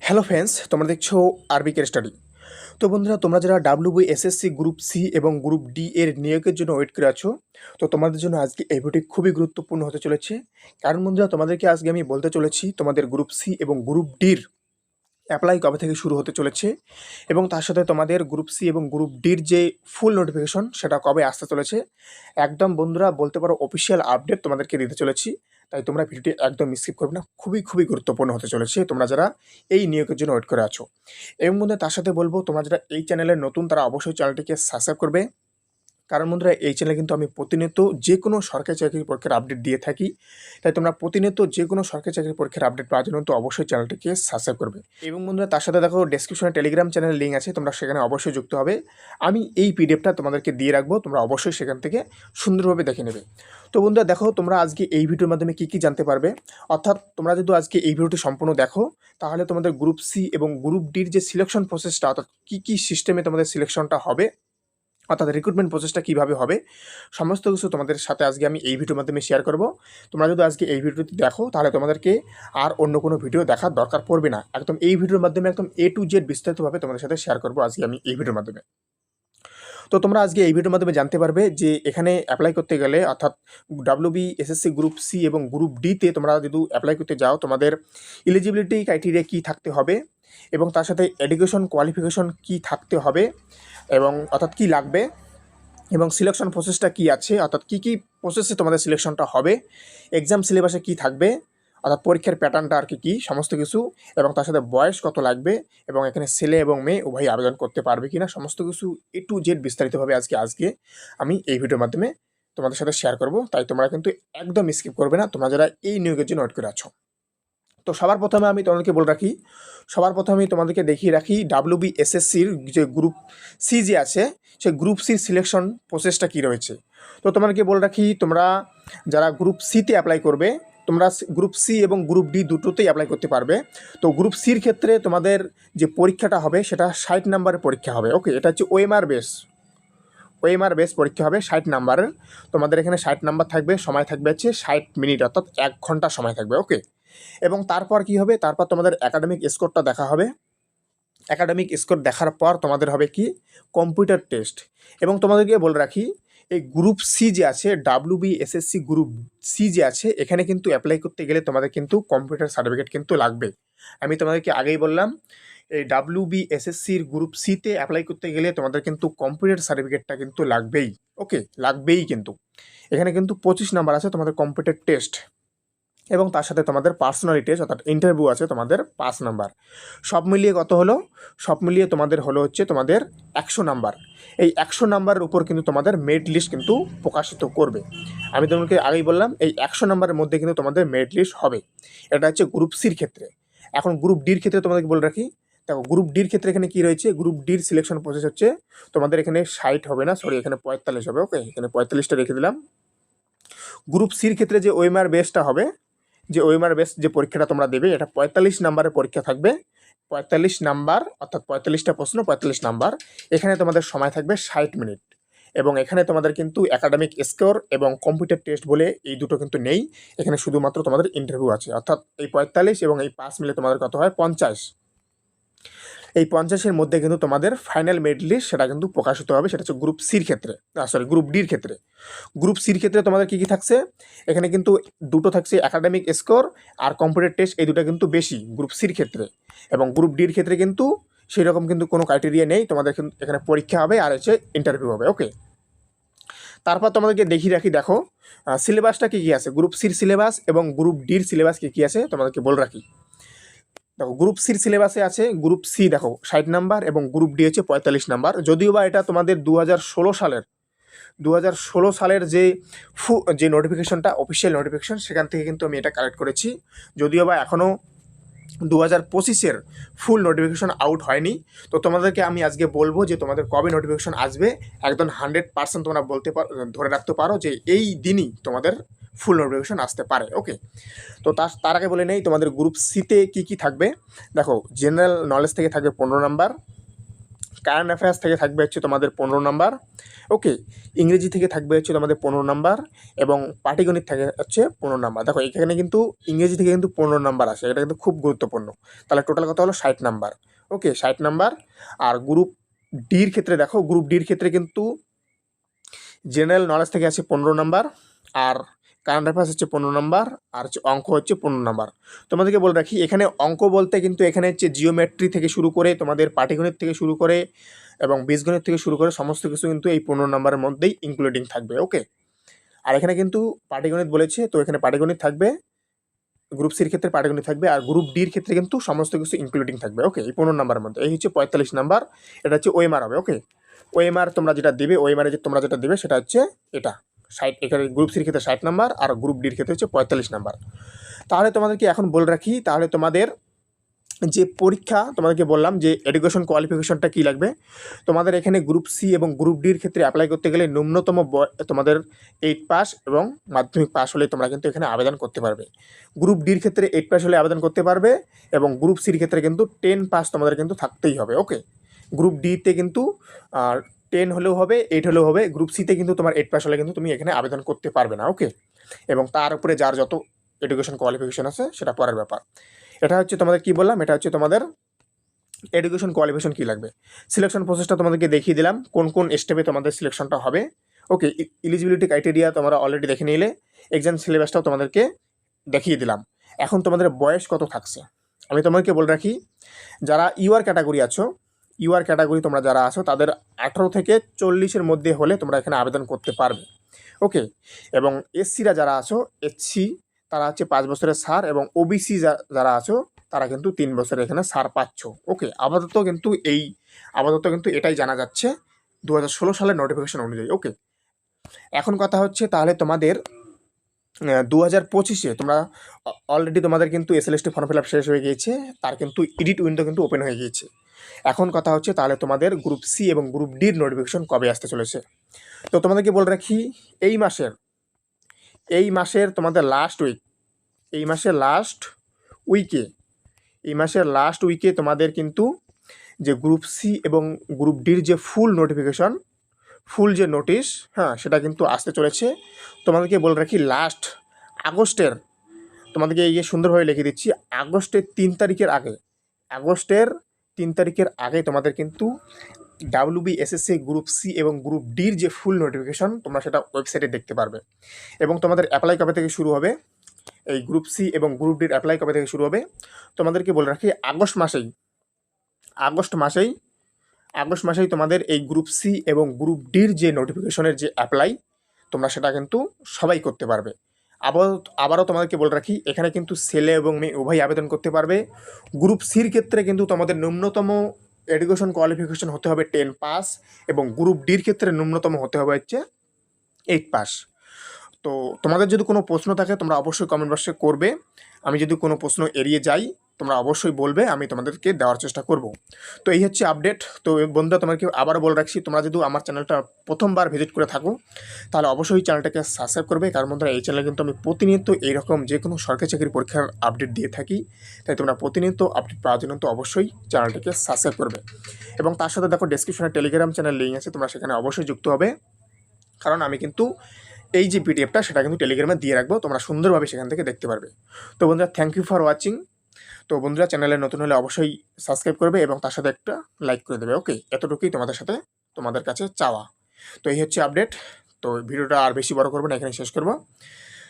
Hello friends, তোমরা দেখছো আরবিকের study. তো বন্ধুরা, তোমরা যারা ডাব্লিউবি এসএসসি গ্রুপ সি এবং গ্রুপ ডি এর নিয়োগের জন্য ওয়েট করে আছো, তো তোমাদের জন্য আজকে এই ভিডিওটি খুবই গুরুত্বপূর্ণ হতে চলেছে। কারণ বন্ধুরা, তোমাদেরকে আজকে আমি বলতে চলেছি তোমাদের গ্রুপ সি এবং গ্রুপ ডির অ্যাপ্লাই কবে থেকে শুরু হতে চলেছে এবং তার সাথে তোমাদের গ্রুপ সি এবং গ্রুপ ডির যে ফুল নোটিফিকেশন সেটা কবে আসতে চলেছে। একদম বন্ধুরা বলতে পারো অফিসিয়াল আপডেট তোমাদেরকে দিতে চলেছি। তাই তোমরা ভিডিওটি একদম স্কিপ করবে না, খুবই খুবই গুরুত্বপূর্ণ হতে চলেছে তোমরা যারা এই নিয়োগের জন্য ওয়েট করে আছো। এবং বন্ধুরা, তার সাথে বলবো তোমরা যারা এই চ্যানেলের নতুন তারা অবশ্যই চ্যানেলটিকে সাবস্ক্রাইব করবে। কারণ বন্ধুরা, এই চ্যানেলে কিন্তু আমি প্রতিনিয়ত যে কোনো সরকারি চাকরির পরীক্ষার আপডেট দিয়ে থাকি। তাই তোমরা প্রতিনিয়ত যে কোনো সরকারি চাকরির পরীক্ষার আপডেট পাওয়ার জন্য তো অবশ্যই চ্যানেলটিকে সাবস্ক্রাইব করবে। এবং বন্ধুরা, তার সাথে দেখো ডেসক্রিপশনে টেলিগ্রাম চ্যানেলের লিঙ্ক আছে, তোমরা সেখানে অবশ্যই যুক্ত হবে। আমি এই পিডিএফটা তোমাদেরকে দিয়ে রাখবো, তোমরা অবশ্যই সেখান থেকে সুন্দরভাবে দেখে নেবে। তো বন্ধুরা দেখো, তোমরা আজকে এই ভিডিওর মাধ্যমে কী কী জানতে পারবে। অর্থাৎ তোমরা যদি আজকে এই ভিডিওটি সম্পূর্ণ দেখো, তাহলে তোমাদের গ্রুপ সি এবং গ্রুপ ডির যে সিলেকশন প্রসেসটা, অর্থাৎ কী কী সিস্টেমে তোমাদের সিলেকশনটা হবে, অর্থাৎ রিক্রুটমেন্ট প্রসেসটা কীভাবে হবে, সমস্ত কিছু তোমাদের সাথে আজকে আমি এই ভিডিওর মাধ্যমে শেয়ার করব। তোমরা যদি আজকে এই ভিডিওটি দেখো, তাহলে তোমাদেরকে আর অন্য কোনো ভিডিও দেখার দরকার পড়বে না। একদম এই ভিডিওর মাধ্যমে একদম A to Z বিস্তারিতভাবে তোমাদের সাথে শেয়ার করব আজকে আমি এই ভিডিওর মাধ্যমে। তো তোমরা আজকে এই ভিডিওর মাধ্যমে জানতে পারবে যে এখানে অ্যাপ্লাই করতে গেলে, অর্থাৎ ডাব্লিউবি এসএসসি গ্রুপ সি এবং গ্রুপ ডিতে তোমরা যদি অ্যাপ্লাই করতে যাও, তোমাদের এলিজিবিলিটি ক্রাইটেরিয়া কী থাকতে হবে এবং তার সাথে এডুকেশন কোয়ালিফিকেশন কী থাকতে হবে এবং অর্থাৎ কী লাগবে, এবং সিলেকশন প্রসেসটা কী আছে, অর্থাৎ কী কী প্রসেসে তোমাদের সিলেকশনটা হবে, এক্সাম সিলেবাসে কী থাকবে, অর্থাৎ পরীক্ষার প্যাটার্নটা আর কি সমস্ত কিছু, এবং তার সাথে বয়স কত লাগবে, এবং এখানে ছেলে এবং মেয়ে উভয়ই আবেদন করতে পারবে কিনা, সমস্ত কিছু A to Z বিস্তারিতভাবে আজকে আমি এই ভিডিওর মাধ্যমে তোমাদের সাথে শেয়ার করব। তাই তোমরা কিন্তু একদম স্কিপ করবে না, তোমরা যারা এই নিয়োগের জন্য ওয়েট করে আছো। তো সবার প্রথমে আমি তোমাদেরকে বলে রাখি, সবার প্রথমে আমি তোমাদেরকে দেখিয়ে রাখি ডাব্লিউবি এসএসসির যে গ্রুপ সি যে আছে, সেই গ্রুপ সির সিলেকশন প্রসেসটা কী রয়েছে। তো তোমাদেরকে বলে রাখি, তোমরা যারা গ্রুপ সিতে অ্যাপ্লাই করবে, তোমরা গ্রুপ সি এবং গ্রুপ ডি দুটোতেই অ্যাপ্লাই করতে পারবে। তো গ্রুপ সির ক্ষেত্রে তোমাদের যে পরীক্ষাটা হবে সেটা 60 নাম্বারের পরীক্ষা হবে। ওকে, এটা হচ্ছে ওএমআর বেস পরীক্ষা হবে 60 নাম্বারের। তোমাদের এখানে 60 নাম্বার থাকবে, সময় থাকবে হচ্ছে 60 মিনিট, অর্থাৎ 1 ঘন্টা সময় থাকবে। ওকে, এবং তারপর কি হবে, তারপর তোমাদের একাডেমিক স্কোরটা দেখা হবে। একাডেমিক স্কোর দেখার পর তোমাদের হবে কি কম্পিউটার টেস্ট। এবং তোমাদেরকে বলে রাখি, এই গ্রুপ সি যে আছে, ডাব্লিউবি এসএসসি গ্রুপ সি যে আছে, এখানে কিন্তু অ্যাপ্লাই করতে গেলে তোমাদের কিন্তু কম্পিউটার সার্টিফিকেট কিন্তু লাগবে। আমি তোমাদেরকে আগেই বললাম, এই ডাব্লিউবি এসএসসির গ্রুপ সিতে অ্যাপ্লাই করতে গেলে তোমাদের কিন্তু কম্পিউটার সার্টিফিকেটটা কিন্তু লাগবেই। ওকে, লাগবেই কিন্তু। এখানে কিন্তু 25 নাম্বার আছে তোমাদের কম্পিউটার টেস্ট, এবং তার সাথে তোমাদের পার্সোনালিটি টেস্ট অর্থাৎ ইন্টারভিউ আছে তোমাদের 5 নাম্বার। সব মিলিয়ে কত হলো, সব মিলিয়ে তোমাদের হলো হচ্ছে তোমাদের 100 নাম্বার। এই 100 নাম্বারের উপর কিন্তু তোমাদের মেরিট লিস্ট কিন্তু প্রকাশিত করবে। আমি তোমাকে আগেই বললাম, এই 100 নাম্বারের মধ্যে কিন্তু তোমাদের মেরিট লিস্ট হবে। এটা হচ্ছে গ্রুপ সির ক্ষেত্রে। এখন গ্রুপ ডির ক্ষেত্রে তোমাদেরকে বলে রাখি, দেখো গ্রুপ ডির ক্ষেত্রে এখানে কী রয়েছে, গ্রুপ ডির সিলেকশন প্রসেস হচ্ছে তোমাদের এখানে 60 হবে না, সরি এখানে 45 হবে। ওকে, এখানে 45টা রেখে দিলাম। গ্রুপ সির ক্ষেত্রে যে ওএমআর বেসটা হবে, যে ওএমআর বেস যে পরীক্ষাটা তোমরা দেবে, এটা 45 নাম্বারের পরীক্ষা থাকবে। 45 নাম্বার, অর্থাৎ 45টা প্রশ্ন, 45 নাম্বার। এখানে তোমাদের সময় থাকবে 60 মিনিট, এবং এখানে তোমাদের কিন্তু একাডেমিক স্কোর এবং কম্পিউটার টেস্ট বলে এই দুটো কিন্তু নেই। এখানে শুধুমাত্র তোমাদের ইন্টারভিউ আছে, অর্থাৎ এই 45 এবং এই 5 মিলে তোমাদের কত হয় 50। এই 50-এর মধ্যে কিন্তু তোমাদের ফাইনাল মেরিট লিস্ট সেটা কিন্তু প্রকাশিত হবে। সেটা হচ্ছে গ্রুপ সির ক্ষেত্রে, গ্রুপ ডির ক্ষেত্রে। গ্রুপ সির ক্ষেত্রে তোমাদের কী কী থাকছে, এখানে কিন্তু দুটো থাকছে, একাডেমিক স্কোর আর কম্পিউটার টেস্ট, এই দুটো কিন্তু বেশি গ্রুপ সির ক্ষেত্রে। এবং গ্রুপ ডির ক্ষেত্রে কিন্তু সেই রকম কিন্তু কোনো ক্রাইটেরিয়া নেই, তোমাদের কিন্তু এখানে পরীক্ষা হবে আর হচ্ছে ইন্টারভিউ হবে। ওকে, তারপর তোমাদেরকে দেখিয়ে রাখি, দেখো সিলেবাসটা কী কী আছে, গ্রুপ সির সিলেবাস এবং গ্রুপ ডির সিলেবাস কী কী আছে তোমাদেরকে বলে রাখি। দেখো গ্রুপ সির সিলেবাসে আছে, গ্রুপ সি দেখো 60 নাম্বার এবং গ্রুপ ডি হচ্ছে 45 নাম্বার। যদিও বা এটা তোমাদের 2016 সালের যে নোটিফিকেশনটা, অফিসিয়াল নোটিফিকেশন, সেখান থেকে কিন্তু আমি এটা কালেক্ট করেছি। যদিও বা এখনও 2025-এর ফুল নোটিফিকেশন আউট হয়নি। তো তোমাদেরকে আমি আজকে বলবো যে তোমাদের কবে নোটিফিকেশন আসবে, একদম 100% তোমরা বলতে পারো, ধরে রাখতে পারো যে এই দিনই তোমাদের ফুল নোটিফিকেশন আসতে পারে। ওকে, তো তার আগে বলে নেই তোমাদের গ্রুপ সিতে কী কী থাকবে। দেখো জেনারেল নলেজ থেকে থাকবে 15 নাম্বার, কারেন্ট অ্যাফেয়ার্স থেকে থাকবে হচ্ছে তোমাদের 15 নাম্বার, ওকে। ইংরেজি থেকে থাকবে হচ্ছে তোমাদের 15 নাম্বার, এবং পাটিগণিত থেকে হচ্ছে 15 নাম্বার। দেখো এখানে কিন্তু ইংরেজি থেকে কিন্তু 15 নাম্বার আসে, এটা কিন্তু খুব গুরুত্বপূর্ণ। তাহলে টোটাল কথা হলো 60 নাম্বার, ওকে, 60 নাম্বার। আর গ্রুপ ডির ক্ষেত্রে দেখো, গ্রুপ ডির ক্ষেত্রে কিন্তু জেনারেল নলেজ থেকে আছে 15 নাম্বার, আর কারেন্ট অ্যাফেয়ার্স হচ্ছে 15 নাম্বার, আর হচ্ছে অঙ্ক হচ্ছে 15 নাম্বার। তোমাদেরকে বলে রাখি, এখানে অঙ্ক বলতে কিন্তু এখানে হচ্ছে জিওমেট্রি থেকে শুরু করে তোমাদের পাটিগণিত থেকে শুরু করে এবং বীজগণিত থেকে শুরু করে সমস্ত কিছু কিন্তু এই 15 নাম্বারের মধ্যেই ইনক্লুডিং থাকবে, ওকে। আর এখানে কিন্তু পাটিগণিত বলেছে, তো এখানে পাটিগণিত থাকবে, গ্রুপ সির ক্ষেত্রে পাটিগণিত থাকবে, আর গ্রুপ ডির ক্ষেত্রে কিন্তু সমস্ত কিছু ইনক্লুডিং থাকবে, ওকে। এই 15 নাম্বারের মধ্যে এই হচ্ছে 45 নাম্বার, এটা হচ্ছে ওএমআর হবে, ওকে। ওএমআর তোমরা যেটা দেবে, ওএমআর যে তোমরা যেটা দেবে সেটা হচ্ছে এটা 60, এখানে গ্রুপ সির ক্ষেত্রে 60 নাম্বার, আর গ্রুপ ডির ক্ষেত্রে হচ্ছে 45 নাম্বার। তাহলে তোমাদেরকে এখন বলে রাখি, তাহলে তোমাদের যে পরীক্ষা তোমাদেরকে বললাম যে এডুকেশন কোয়ালিফিকেশনটা কী লাগবে, তোমাদের এখানে গ্রুপ সি এবং গ্রুপ ডির ক্ষেত্রে অ্যাপ্লাই করতে গেলে ন্যূনতম তোমাদের 8 পাস এবং মাধ্যমিক পাস হলে তোমরা কিন্তু এখানে আবেদন করতে পারবে। গ্রুপ ডির ক্ষেত্রে 8 পাস হলে আবেদন করতে পারবে, এবং গ্রুপ সির ক্ষেত্রে কিন্তু 10 পাস তোমাদের কিন্তু থাকতেই হবে, ওকে। গ্রুপ ডিতে কিন্তু 10 হলেও হবে, 8 হলেও হবে। গ্রুপ সিতে কিন্তু তোমার 8 পাস হলে কিন্তু তুমি এখানে আবেদন করতে পারবে না, ওকে। এবং তার উপরে যার যত এডুকেশন কোয়ালিফিকেশন আছে সেটা পরের ব্যাপার। এটা হচ্ছে তোমাদের কি বললাম, এটা হচ্ছে তোমাদের এডুকেশন কোয়ালিফিকেশন কী লাগবে। সিলেকশন প্রসেসটা তোমাদেরকে দেখিয়ে দিলাম, কোন কোন স্টেপে তোমাদের সিলেকশনটা হবে, ওকে। এলিজিবিলিটি ক্রাইটেরিয়া তোমরা অলরেডি দেখে নিলে, এক্সাম সিলেবাসটাও তোমাদেরকে দেখিয়ে দিলাম। এখন তোমাদের বয়স কত থাকছে আমি তোমাদেরকে বলে রাখি, যারা ইউআর ক্যাটাগরি আছো, ইউআর ক্যাটাগরি তোমরা যারা আছো তাদের 18 থেকে 40-এর মধ্যে হলে তোমরা এখানে আবেদন করতে পারবে, ওকে। এবং এসসিরা যারা আছো, এসসি তারা হচ্ছে 5 বছরের ছাড়, এবং ওবিসি যারা আছো তারা কিন্তু 3 বছরের এখানে ছাড় পাচ্ছ, ওকে। আপাতত কিন্তু এটাই জানা যাচ্ছে 2016 সালের নোটিফিকেশন অনুযায়ী, ওকে। এখন কথা হচ্ছে, তাহলে তোমাদের 2025-এ তোমরা অলরেডি তোমাদের কিন্তু এসএলএসটি ফর্ম ফিল আপ শেষ হয়ে গিয়েছে, তার কিন্তু এডিট উইন্ডো কিন্তু ওপেন হয়ে গিয়েছে। এখন কথা হচ্ছে, তাহলে তোমাদের গ্রুপ সি এবং গ্রুপ ডির নোটিফিকেশন কবে আসতে চলেছে। তো তোমাদেরকে বলে রাখি, এই মাসের তোমাদের লাস্ট উইক, এই মাসের লাস্ট উইকে তোমাদের কিন্তু যে গ্রুপ সি এবং গ্রুপ ডির যে ফুল নোটিফিকেশন, ফুল যে নোটিশ, হ্যাঁ, সেটা কিন্তু আসতে চলেছে। তোমাদেরকে বলে রাখি, লাস্ট আগস্টের, তোমাদেরকে এই যে সুন্দরভাবে লিখে দিচ্ছি, আগস্টের 3 তারিখের আগে তোমাদের কিন্তু WBSSC গ্রুপ সি এবং গ্রুপ ডির যে ফুল নোটিফিকেশন তোমরা সেটা ওয়েবসাইটে দেখতে পারবে। এবং তোমাদের অ্যাপ্লাই কবে থেকে শুরু হবে, এই গ্রুপ সি এবং গ্রুপ ডির অ্যাপ্লাই কবে থেকে শুরু হবে, তোমাদেরকে বলে রাখি আগস্ট মাসেই তোমাদের এই গ্রুপ সি এবং গ্রুপ ডির যে নোটিফিকেশনের যে অ্যাপ্লাই তোমরা সেটা কিন্তু সবাই করতে পারবে। আবারও তোমাদেরকে বলে রাখি, এখানে কিন্তু ছেলে এবং মেয়ে উভয় আবেদন করতে পারবে। গ্রুপ সির ক্ষেত্রে কিন্তু তোমাদের ন্যূনতম এডুকেশন কোয়ালিফিকেশন হতে হবে 10 পাস, এবং গ্রুপ ডির ক্ষেত্রে ন্যূনতম হতে হবে হচ্ছে 8 পাস। তো তোমাদের যদি কোনো প্রশ্ন থাকে তোমরা অবশ্যই কমেন্ট বক্সে করবে, আমি যদি কোনো প্রশ্ন এড়িয়ে যাই তোমরা অবশ্যই বলবে, আমি তোমাদেরকে দেওয়ার চেষ্টা করব। তো এই হচ্ছে আপডেট। তো বন্ধুরা, তোমাকে আবারও বলে রাখছি, তোমরা যদি আমার চ্যানেলটা প্রথমবার ভিজিট করে থাকো তাহলে অবশ্যই চ্যানেলটাকে সাবস্ক্রাইব করবে, কারণ বন্ধুরা এই চ্যানেলে কিন্তু আমি প্রতিনিয়ত এইরকম যে কোনো সরকারি চাকরির পরীক্ষার আপডেট দিয়ে থাকি, তাই তোমরা প্রতিনিয়ত আপডেট পাওয়ার জন্য তো অবশ্যই চ্যানেলটাকে সাবস্ক্রাইব করবে। এবং তার সাথে দেখো ডেসক্রিপশনে টেলিগ্রাম চ্যানেল লিঙ্ক আছে, তোমরা সেখানে অবশ্যই যুক্ত হবে, কারণ আমি কিন্তু এই যে পিডিএফটা সেটা কিন্তু টেলিগ্রামে দিয়ে রাখবো, তোমরা সুন্দরভাবে সেখান থেকে দেখতে পারবে। তো বন্ধুরা, থ্যাংক ইউ ফর ওয়াচিং। তো বন্ধুরা, চ্যানেলে নতুন হলে অবশ্যই সাবস্ক্রাইব করবে এবং তার সাথে একটা লাইক করে দেবে, ওকে। এতটুকুই তোমাদের কাছে চাওয়া। তো এই হচ্ছে আপডেট। তো ভিডিওটা আর বেশি বড় করবো না, এখানে শেষ করবো।